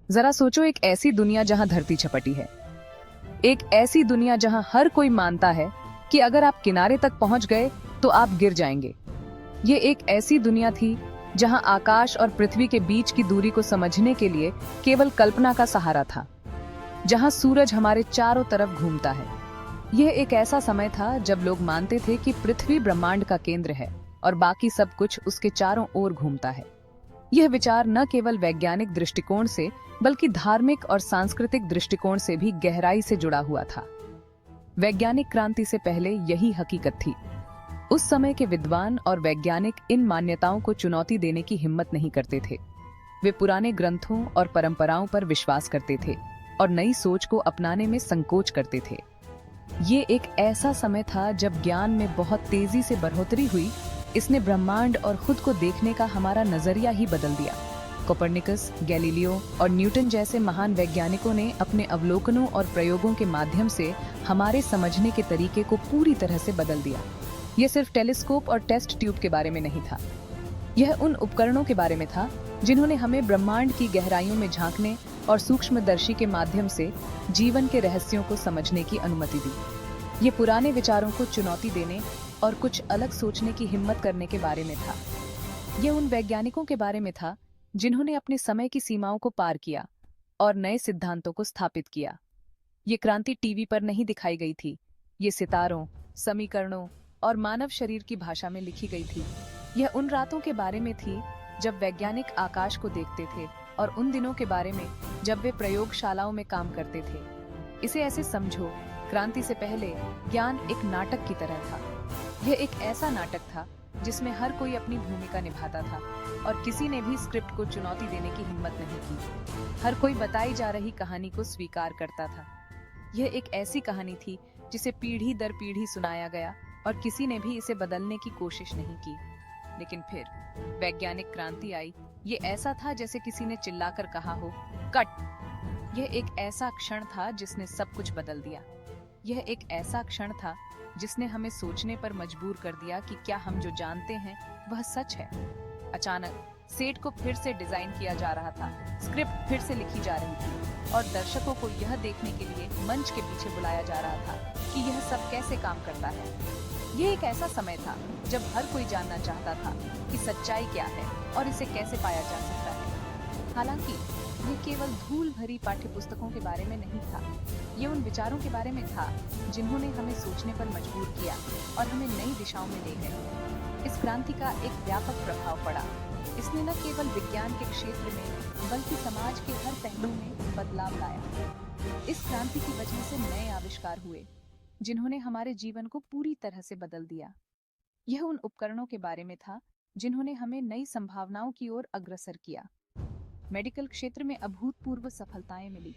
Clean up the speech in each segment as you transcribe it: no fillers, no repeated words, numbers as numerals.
जरा सोचो, एक ऐसी दुनिया जहां धरती छपटी है, एक ऐसी दुनिया जहां हर कोई मानता है कि अगर आप किनारे तक पहुंच गए तो आप गिर जाएंगे। ये एक ऐसी दुनिया थी जहां आकाश और पृथ्वी के बीच की दूरी को समझने के लिए केवल कल्पना का सहारा था, जहां सूरज हमारे चारों तरफ घूमता है। यह एक ऐसा समय था जब लोग मानते थे कि पृथ्वी ब्रह्मांड का केंद्र है और बाकी सब कुछ उसके चारों ओर घूमता है। यह विचार न केवल वैज्ञानिक दृष्टिकोण से बल्कि धार्मिक और सांस्कृतिक दृष्टिकोण से भी गहराई से जुड़ा हुआ था। वैज्ञानिक क्रांति से पहले यही हकीकत थी। उस समय के विद्वान और वैज्ञानिक इन मान्यताओं को चुनौती देने की हिम्मत नहीं करते थे। वे पुराने ग्रंथों और परंपराओं पर विश्वास करते थे और नई सोच को अपनाने में संकोच करते थे। ये एक ऐसा समय था जब ज्ञान में बहुत तेजी से बढ़ोतरी हुई। इसने ब्रह्मांड और खुद को देखने का हमारा नजरिया ही बदल दिया। कोपरनिकस, गैलीलियो और न्यूटन जैसे महान वैज्ञानिकों ने अपने अवलोकनों और प्रयोगों के माध्यम से हमारे समझने के तरीके को पूरी तरह से बदल दिया। यह सिर्फ टेलीस्कोप और टेस्ट ट्यूब के बारे में नहीं था, यह उन उपकरणों के बारे में था जिन्होंने हमें ब्रह्मांड की गहराइयों में झांकने और सूक्ष्मदर्शी के माध्यम से जीवन के रहस्यों को समझने की अनुमति दी। ये पुराने विचारों को चुनौती देने और कुछ अलग सोचने की हिम्मत करने के बारे में था। यह उन वैज्ञानिकों के बारे में था जिन्होंने अपने समय की सीमाओं को पार किया और नए सिद्धांतों को स्थापित किया। ये क्रांति टीवी पर नहीं दिखाई गई थी, ये सितारों, समीकरणों और मानव शरीर की भाषा में लिखी गई थी। यह उन रातों के बारे में थी जब वैज्ञानिक आकाश को देखते थे और उन दिनों के बारे में जब वे प्रयोगशालाओं में काम करते थे। इसे ऐसे समझो, क्रांति से पहले ज्ञान एक नाटक की तरह था। यह एक ऐसा नाटक था जिसमें हर कोई अपनी भूमिका निभाता था और किसी ने भी स्क्रिप्ट को चुनौती देने की हिम्मत नहीं की। हर कोई बताई जा रही कहानी को स्वीकार करता था। यह एक ऐसी कहानी थी जिसे पीढ़ी दर पीढ़ी सुनाया गया और किसी ने भी इसे बदलने की कोशिश नहीं की। लेकिन फिर वैज्ञानिक क्रांति आई। ये ऐसा था जैसे किसी ने चिल्लाकर कहा हो, कट। यह एक ऐसा क्षण था जिसने सब कुछ बदल दिया। यह एक ऐसा क्षण था जिसने हमें सोचने पर मजबूर कर दिया कि क्या हम जो जानते हैं वह सच है। अचानक सेट को फिर से डिजाइन किया जा रहा था, स्क्रिप्ट फिर से लिखी जा रही थी और दर्शकों को यह देखने के लिए मंच के पीछे बुलाया जा रहा था कि यह सब कैसे काम करता है। यह एक ऐसा समय था जब हर कोई जानना चाहता था कि सच्चाई क्या है और इसे कैसे पाया जा सकता है। हालांकि ये केवल धूल भरी पाठ्यपुस्तकों के बारे में नहीं था, ये उन विचारों के बारे में था जिन्होंने हमें सोचने पर मजबूर किया और हमें नई दिशाओं में ले गए। इस क्रांति का एक व्यापक प्रभाव पड़ा। इसने न केवल विज्ञान के क्षेत्र में बल्कि समाज के हर पहलू में बदलाव लाया। इस क्रांति की वजह से नए आविष्कार हुए जिन्होंने हमारे जीवन को पूरी तरह से बदल दिया। यह उन उपकरणों के बारे में था जिन्होंने हमें नई संभावनाओं की ओर अग्रसर किया। मेडिकल क्षेत्र में अभूतपूर्व सफलताएं मिली।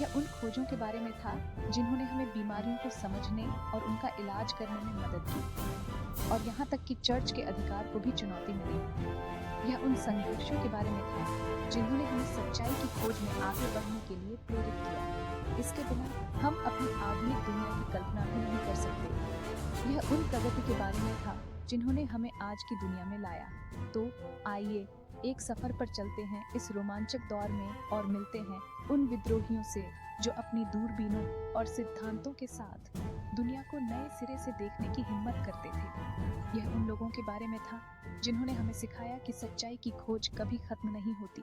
यह उन खोजों के बारे में था जिन्होंने हमें बीमारियों को समझने और उनका इलाज करने में मदद की। और यहाँ तक कि चर्च के अधिकार को भी चुनौती मिली। यह उन संघर्षों के बारे में था जिन्होंने हमें सच्चाई की खोज में आगे बढ़ने के लिए प्रेरित किया। इसके बिना हम अपनी आधुनिक दुनिया की कल्पना भी नहीं कर सकते। यह उन प्रगति के बारे में था जिन्होंने हमें आज की दुनिया में लाया। तो आइए एक सफर पर चलते हैं इस रोमांचक दौर में और मिलते हैं उन विद्रोहियों से जो अपनी दूरबीनों और सिद्धांतों के साथ दुनिया को नए सिरे से देखने की हिम्मत करते थे। यह उन लोगों के बारे में था जिन्होंने हमें सिखाया कि सच्चाई की खोज कभी खत्म नहीं होती।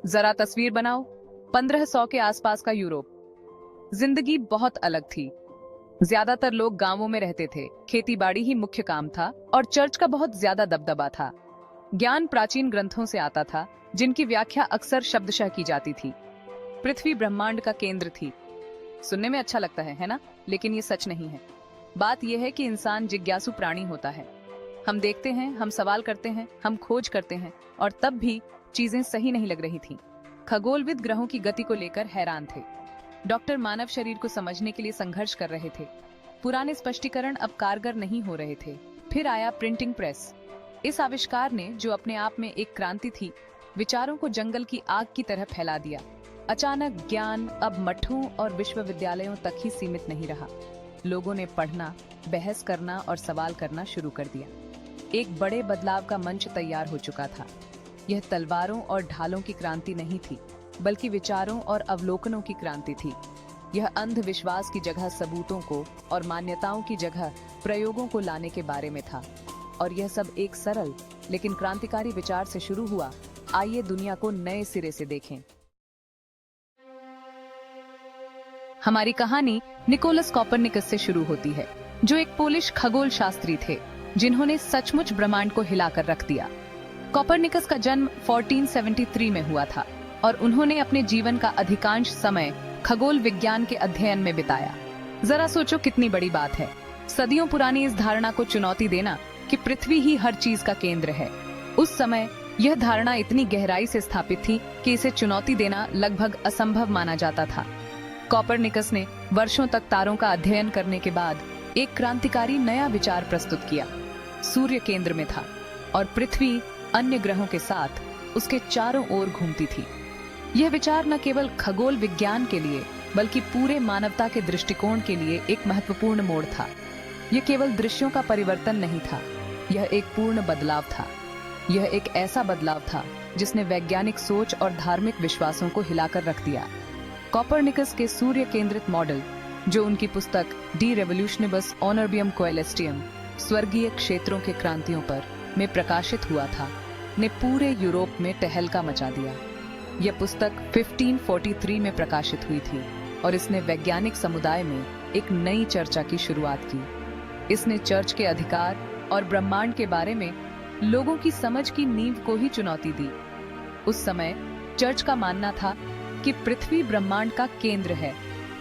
जरा तस्वीर बनाओ, 1500 के आसपास का यूरोप। जिंदगी बहुत अलग थी। ज्यादातर लोग गांवों में रहते थे, खेतीबाड़ी ही मुख्य काम था और चर्च का बहुत ज्यादा दबदबा था। ज्ञान प्राचीन ग्रंथों से आता था जिनकी व्याख्या अक्सर शब्दशः की जाती थी। पृथ्वी ब्रह्मांड का केंद्र थी। सुनने में अच्छा लगता है ना? लेकिन ये सच नहीं है। बात यह है कि इंसान जिज्ञासु प्राणी होता है। हम देखते हैं, हम सवाल करते हैं, हम खोज करते हैं और तब भी चीजें सही नहीं लग रही थीं। खगोलविद ग्रहों की गति को लेकर हैरान थे। डॉक्टर मानव शरीर को समझने के लिए संघर्ष कर रहे थे। पुराने स्पष्टीकरण अब कारगर नहीं हो रहे थे। फिर आया प्रिंटिंग प्रेस। इस आविष्कार ने, जो अपने आप में एक क्रांति थी, विचारों को जंगल की आग की तरह फैला दिया। अचानक ज्ञान अब मठों और विश्वविद्यालयों तक ही सीमित नहीं रहा। लोगों ने पढ़ना, बहस करना और सवाल करना शुरू कर दिया। एक बड़े बदलाव का मंच तैयार हो चुका था। यह तलवारों और ढालों की क्रांति नहीं थी, बल्कि विचारों और अवलोकनों की क्रांति थी। यह अंधविश्वास की जगह सबूतों को और मान्यताओं की जगह प्रयोगों को लाने के बारे में था। और यह सब एक सरल लेकिन क्रांतिकारी विचार से शुरू हुआ। आइए दुनिया को नए सिरे से देखें। हमारी कहानी निकोलस कॉपरनिकस से शुरू होती है, जो एक पोलिश खगोल शास्त्री थे जिन्होंने सचमुच ब्रह्मांड को हिलाकर रख दिया। कॉपरनिकस का जन्म 1473 में हुआ था और उन्होंने अपने जीवन का अधिकांश समय खगोल विज्ञान के अध्ययन में बिताया। जरा सोचो कितनी बड़ी बात है, सदियों पुरानी इस धारणा को चुनौती देना कि पृथ्वी ही हर चीज का केंद्र है। उस समय यह धारणा इतनी गहराई से स्थापित थी कि इसे चुनौती देना लगभग असंभव माना जाता था। कॉपरनिकस ने वर्षों तक तारों का अध्ययन करने के बाद एक क्रांतिकारी नया विचार प्रस्तुत किया। सूर्य केंद्र में था और पृथ्वी अन्य ग्रहों के साथ उसके चारों ओर घूमती थी। यह विचार न केवल खगोल विज्ञान के लिए बल्कि पूरे मानवता के दृष्टिकोण के लिए एक महत्वपूर्ण मोड़ था। यह केवल दृश्यों का परिवर्तन नहीं था, यह एक पूर्ण बदलाव था। यह एक ऐसा बदलाव था जिसने वैज्ञानिक सोच और धार्मिक विश्वासों को हिलाकर रख दिया। कॉपरनिकस के सूर्य केंद्रित मॉडल, जो उनकी पुस्तक डी रेवोल्यूशनिबस ऑनर्बियम कोएलेस्टियम स्वर्गीय क्षेत्रों के क्रांतियों पर में प्रकाशित हुआ था, ने पूरे यूरोप में टहलका मचा दिया। यह पुस्तक 1543 में प्रकाशित हुई थी और इसने वैज्ञानिक समुदाय में एक नई चर्चा की शुरुआत की। इसने चर्च के अधिकार और ब्रह्मांड के बारे में लोगों की समझ की नींव को ही चुनौती दी। उस समय चर्च का मानना था कि पृथ्वी ब्रह्मांड का केंद्र है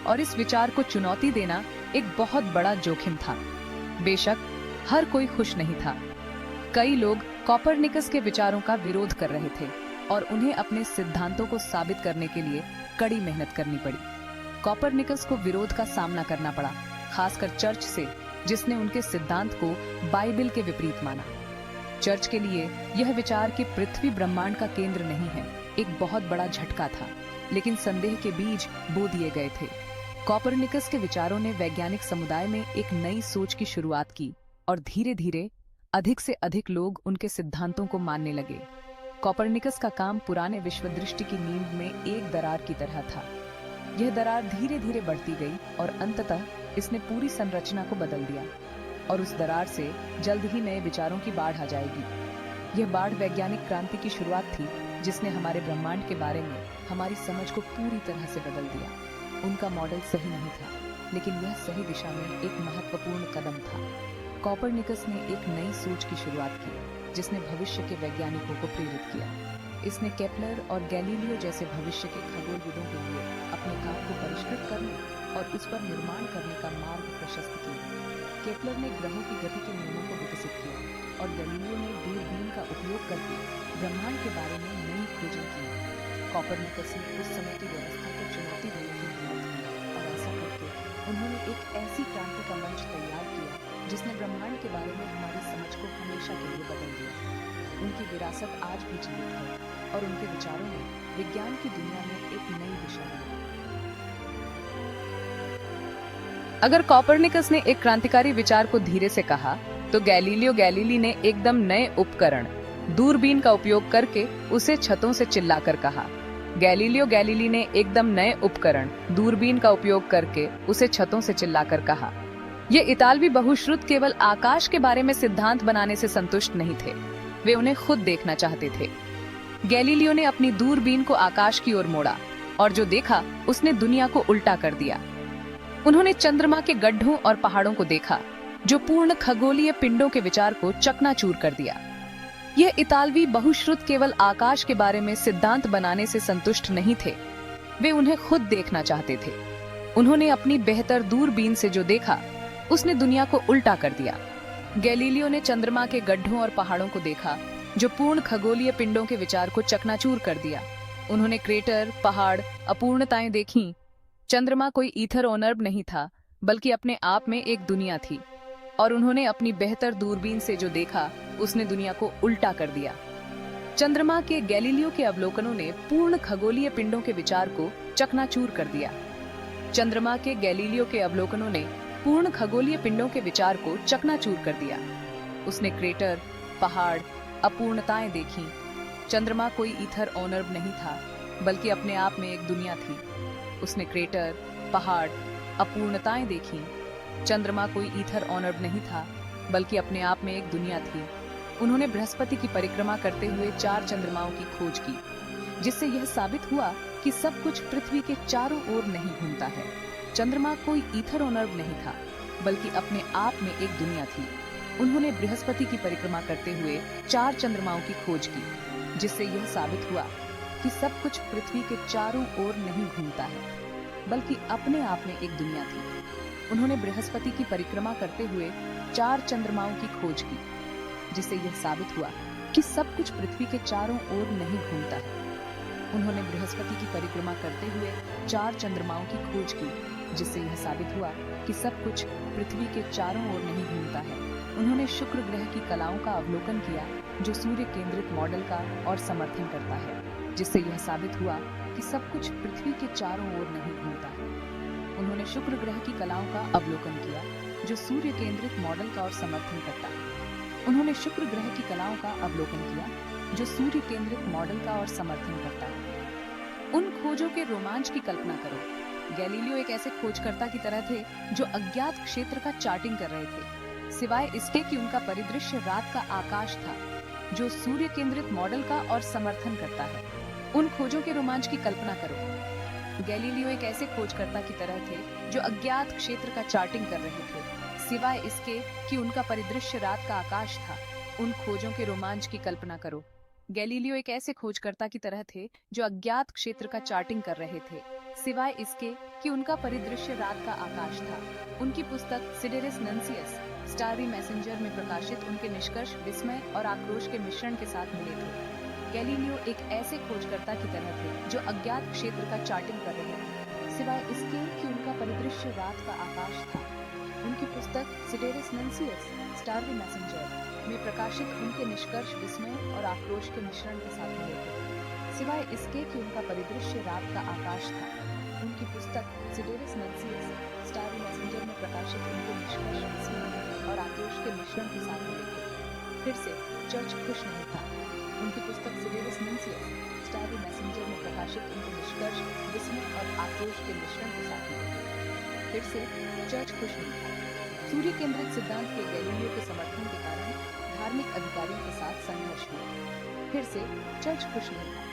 और इस विचार को चुनौती देना एक बहुत बड़ा जोखिम था। बेशक हर कोई खुश नहीं था। कई लोग कॉपरनिकस के विचारों का विरोध कर रहे थे और उन्हें अपने सिद्धांतों को साबित करने के लिए कड़ी मेहनत करनी पड़ी। कॉपरनिकस को विरोध का सामना करना पड़ा, खासकर चर्च से, जिसने उनके सिद्धांत को बाइबल के विपरीत माना। चर्च के लिए यह विचार कि पृथ्वी ब्रह्मांड का केंद्र नहीं है एक बहुत बड़ा झटका था, लेकिन संदेह के बीज बो दिए गए थे। कॉपरनिकस के विचारों ने वैज्ञानिक समुदाय में एक नई सोच की शुरुआत की और धीरे धीरे अधिक से अधिक लोग उनके सिद्धांतों को मानने लगे। कॉपरनिकस का काम पुराने विश्व दृष्टि की नींव में एक दरार की तरह था। यह दरार धीरे धीरे बढ़ती गई और अंततः इसने पूरी संरचना को बदल दिया, और उस दरार से जल्द ही नए विचारों की बाढ़ आ जाएगी। यह बाढ़ वैज्ञानिक क्रांति की शुरुआत थी, जिसने हमारे ब्रह्मांड के बारे में हमारी समझ को पूरी तरह से बदल दिया। उनका मॉडल सही नहीं था, लेकिन यह सही दिशा में एक महत्वपूर्ण कदम था। कॉपरनिकस ने एक नई सोच की शुरुआत की, जिसने भविष्य के वैज्ञानिकों को प्रेरित किया। इसने केपलर और गैलीलियो जैसे भविष्य के खगोलविदों के लिए अपने काम को परिष्कृत करने और उस पर निर्माण करने का मार्ग प्रशस्त किया। केपलर ने ग्रहों की गति के नियमों को विकसित किया और गैलीलियो ने दूरबीन का उपयोग करके ब्रह्मांड के बारे में नई खोजें की। कॉपरनिकस ने उस समय की व्यवस्था को चुनौती देने की हिम्मत की और ऐसा करके उन्होंने एक ऐसी क्रांति का मंच तैयार किया जिसने ब्रह्मांड के बारे में हमारी समझ को हमेशा के लिए बदल दिया। उनकी विरासत आज भी जीवित है और उनके विचारों ने विज्ञान की दुनिया में एक नई दिशा दी। अगर कॉपरनिकस ने एक क्रांतिकारी विचार को धीरे से कहा, तो गैलीलियो गैलीली ने एकदम नए उपकरण दूरबीन का उपयोग करके उसे छतों से चिल्लाकर कहा। गैलीलियो गैलीली ने एकदम नए उपकरण दूरबीन का उपयोग करके उसे छतों से चिल्लाकर कहा। ये इतालवी बहुश्रुत केवल आकाश के बारे में सिद्धांत बनाने से संतुष्ट नहीं थे, वे उन्हें खुद देखना चाहते थे। गैलीलियो ने अपनी दूरबीन को आकाश की ओर मोड़ा और जो देखा उसने दुनिया को उल्टा कर दिया। उन्होंने चंद्रमा के गड्ढों और पहाड़ों को देखा, जो पूर्ण खगोलीय पिंडों के विचार को चकनाचूर कर दिया। यह इतालवी बहुश्रुत केवल आकाश के बारे में सिद्धांत बनाने से संतुष्ट नहीं थे, वे उन्हें खुद देखना चाहते थे। उन्होंने अपनी बेहतर दूरबीन से जो देखा उसने दुनिया को उल्टा कर दिया। गैलीलियो ने चंद्रमा के गड्ढों और पहाड़ों को देखा, जो पूर्ण खगोलीय पिंडों के विचार को चकनाचूर कर दिया। उन्होंने क्रेटर, पहाड़, अपूर्णताएं देखीं। चंद्रमा कोई ईथर ओनर्ब नहीं था, बल्कि अपने आप में एक दुनिया थी, और उन्होंने अपनी बेहतर दूरबीन से जो देखा उसने दुनिया को उल्टा कर दिया। चंद्रमा के गैलीलियो के अवलोकनों ने पूर्ण खगोलीय पिंडों के विचार को चकनाचूर कर दिया। चंद्रमा के गैलीलियो के अवलोकनों ने पूर्ण खगोलीय पिंडों के विचार को चकनाचूर कर दिया। उसने क्रेटर, पहाड़, अपूर्णताएं देखीं। चंद्रमा कोई ईथर ऑनर्ब नहीं था, बल्कि अपने आप में एक दुनिया थी। उसने क्रेटर, पहाड़, अपूर्णताएं देखी। चंद्रमा कोई ईथर ऑनर्ब नहीं था, बल्कि अपने आप में एक दुनिया थी। उन्होंने बृहस्पति की परिक्रमा करते हुए 4 चंद्रमाओं की खोज की, जिससे यह साबित हुआ कि सब कुछ पृथ्वी के चारों ओर नहीं घूमता है। चंद्रमा कोई ईथर ऑनर्ब नहीं था, बल्कि अपने आप में एक दुनिया थी। उन्होंने बृहस्पति की परिक्रमा करते हुए 4 चंद्रमाओं की खोज की, जिससे यह साबित हुआ कि सब कुछ पृथ्वी के चारों ओर नहीं घूमता है, बल्कि अपने आप में एक दुनिया थी। उन्होंने बृहस्पति की परिक्रमा करते हुए 4 चंद्रमाओं की खोज की, जिससे यह साबित हुआ कि सब कुछ पृथ्वी के चारों ओर नहीं घूमता है। उन्होंने बृहस्पति की परिक्रमा करते हुए 4 चंद्रमाओं की खोज की, जिससे यह साबित हुआ कि सब कुछ पृथ्वी के चारों ओर नहीं घूमता है। उन्होंने शुक्र ग्रह की कलाओं का अवलोकन किया, जो सूर्य केंद्रित मॉडल का और समर्थन करता है, जिससे यह साबित हुआ कि सब कुछ पृथ्वी के चारों ओर नहीं घूमता है। उन्होंने शुक्र ग्रह की कलाओं का अवलोकन किया, जो सूर्य केंद्रित मॉडल का और समर्थन करता है। उन्होंने शुक्र ग्रह की कलाओं का अवलोकन किया, जो सूर्य केंद्रित मॉडल का और समर्थन करता है। उन खोजों के रोमांच की कल्पना करो। गैलीलियो एक ऐसे खोजकर्ता की तरह थे जो अज्ञात क्षेत्र का चार्टिंग कर रहे थे, सिवाय इसके कि उनका परिदृश्य रात का आकाश था, जो सूर्य केंद्रित मॉडल का और समर्थन करता है। उन खोजों के रोमांच की कल्पना करो। गैलीलियो एक ऐसे खोजकर्ता की तरह थे जो अज्ञात क्षेत्र का चार्टिंग कर रहे थे, सिवाय इसके कि उनका परिदृश्य रात का आकाश था। उन खोजों के रोमांच की कल्पना करो। गैलीलियो एक ऐसे खोजकर्ता की तरह थे जो अज्ञात क्षेत्र का चार्टिंग कर रहे थे, सिवाय इसके कि उनका परिदृश्य रात का आकाश था। उनकी पुस्तक सिडेरिस नंसियस स्टारी मैसेंजर में प्रकाशित उनके निष्कर्ष विस्मय और आक्रोश के मिश्रण के साथ मिले थे। गैलीलियो एक ऐसे खोजकर्ता की तरह थे जो अज्ञात क्षेत्र का चार्टिंग कर रहे थे, सिवाय इसके कि उनका परिदृश्य रात का आकाश था। उनकी पुस्तक सिडेरिस नंसियस स्टारी मैसेंजर में प्रकाशित उनके निष्कर्ष विस्मय और आक्रोश के मिश्रण के साथ मिले थे, सिवाय इसके कि उनका परिदृश्य रात का आकाश था। उनकी पुस्तक सिडेरिस नंसियस स्टारी मैसेंजर में प्रकाशित उनके निष्कर्ष विस्मय और आक्रोश के मिश्रण के साथ मिले थे। फिर से चर्च खुश नहीं था। उनकी पुस्तक सिडेरिस नंसियस स्टारी मैसेंजर में प्रकाशित उनके निष्कर्ष विस्मय और आक्रोश के मिश्रण के साथ मिले थे। फिर से चर्च खुश नहीं था। सूर्य केंद्रित सिद्धांत के गैलीलियो के समर्थन के कारण धार्मिक अधिकारियों के साथ संघर्ष हुआ। फिर से चर्च खुश नहीं था।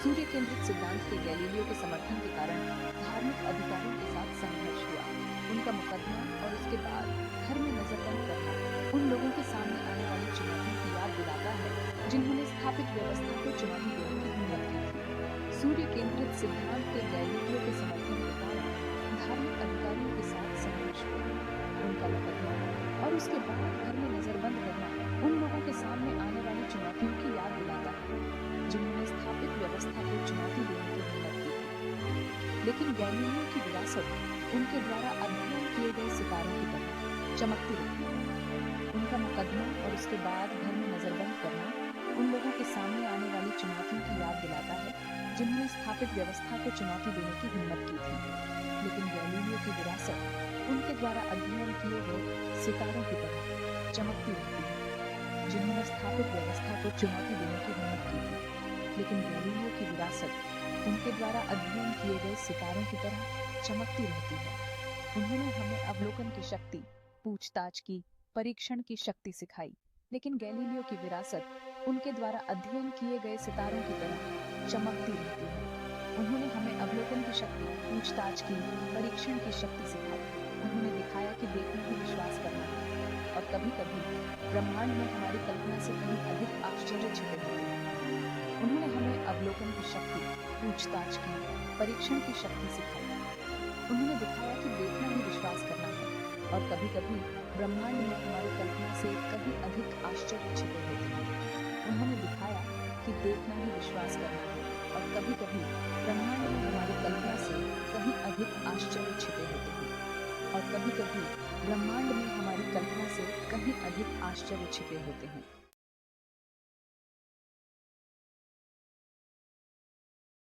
सूर्य केंद्रित सिद्धांत के गैलीलियो के समर्थन के कारण धार्मिक अधिकारियों के साथ संघर्ष हुआ। उनका मुकदमा और उसके बाद घर में नजरबंद करना उन लोगों के सामने आने वाली चुनौतियों की याद दिलाता है, जिन्होंने स्थापित व्यवस्था को चुनौती देने की हिम्मत की थी। सूर्य केंद्रित सिद्धांत के गैलीलियो के समर्थन के कारण धार्मिक अधिकारियों के साथ संघर्ष हुआ। उनका मुकदमा और उसके बाद घर में नजरबंद करना उन लोगों के सामने आने वाली चुनौतियों की याद दिलाता है, जिन्होंने स्थापित व्यवस्था को चुनौती देने की हिम्मत की थी। लेकिन गैलीलियो की विरासत उनके द्वारा अध्ययन किए गए सितारों की तरह चमकती रहती है। उनका मुकदमा और उसके बाद घर में नजरबंद करना उन लोगों के सामने आने वाली चुनौतियों की याद दिलाता है, जिन्होंने स्थापित व्यवस्था को चुनौती देने की हिम्मत की थी। लेकिन गैलीलियो की विरासत उनके द्वारा अध्ययन किए गए सितारों की तरह चमकती रहती है, जिन्होंने स्थापित व्यवस्था को चुनौती देने की हिम्मत की थी। लेकिन गैलीलियो की विरासत उनके द्वारा अध्ययन किए गए सितारों की तरह चमकती रहती है। उन्होंने हमें अवलोकन की शक्ति, पूछताछ की, परीक्षण की शक्ति सिखाई। लेकिन गैलीलियो की विरासत उनके द्वारा अध्ययन किए गए सितारों की तरह चमकती रहती है। उन्होंने हमें अवलोकन की शक्ति, पूछताछ की, परीक्षण की शक्ति सिखाई। उन्होंने दिखाया कि देखना ही विश्वास करना है, और कभी-कभी ब्रह्मांड में हमारी कल्पना से कहीं अधिक आश्चर्य छिपे होते हैं। उन्होंने हमें अवलोकन की शक्ति, पूछताछ की, परीक्षण की शक्ति सिखाई। उन्होंने दिखाया कि देखना ही विश्वास करना है, और कभी-कभी ब्रह्मांड में हमारी कल्पना से कहीं अधिक आश्चर्य छिपे होते हैं। उन्होंने दिखाया कि देखना ही विश्वास करना है, और कभी-कभी ब्रह्मांड में हमारी कल्पना से कहीं अधिक आश्चर्य छिपे होते हैं। और कभी-कभी ब्रह्मांड में हमारी कल्पना से कहीं अधिक आश्चर्य छिपे होते हैं।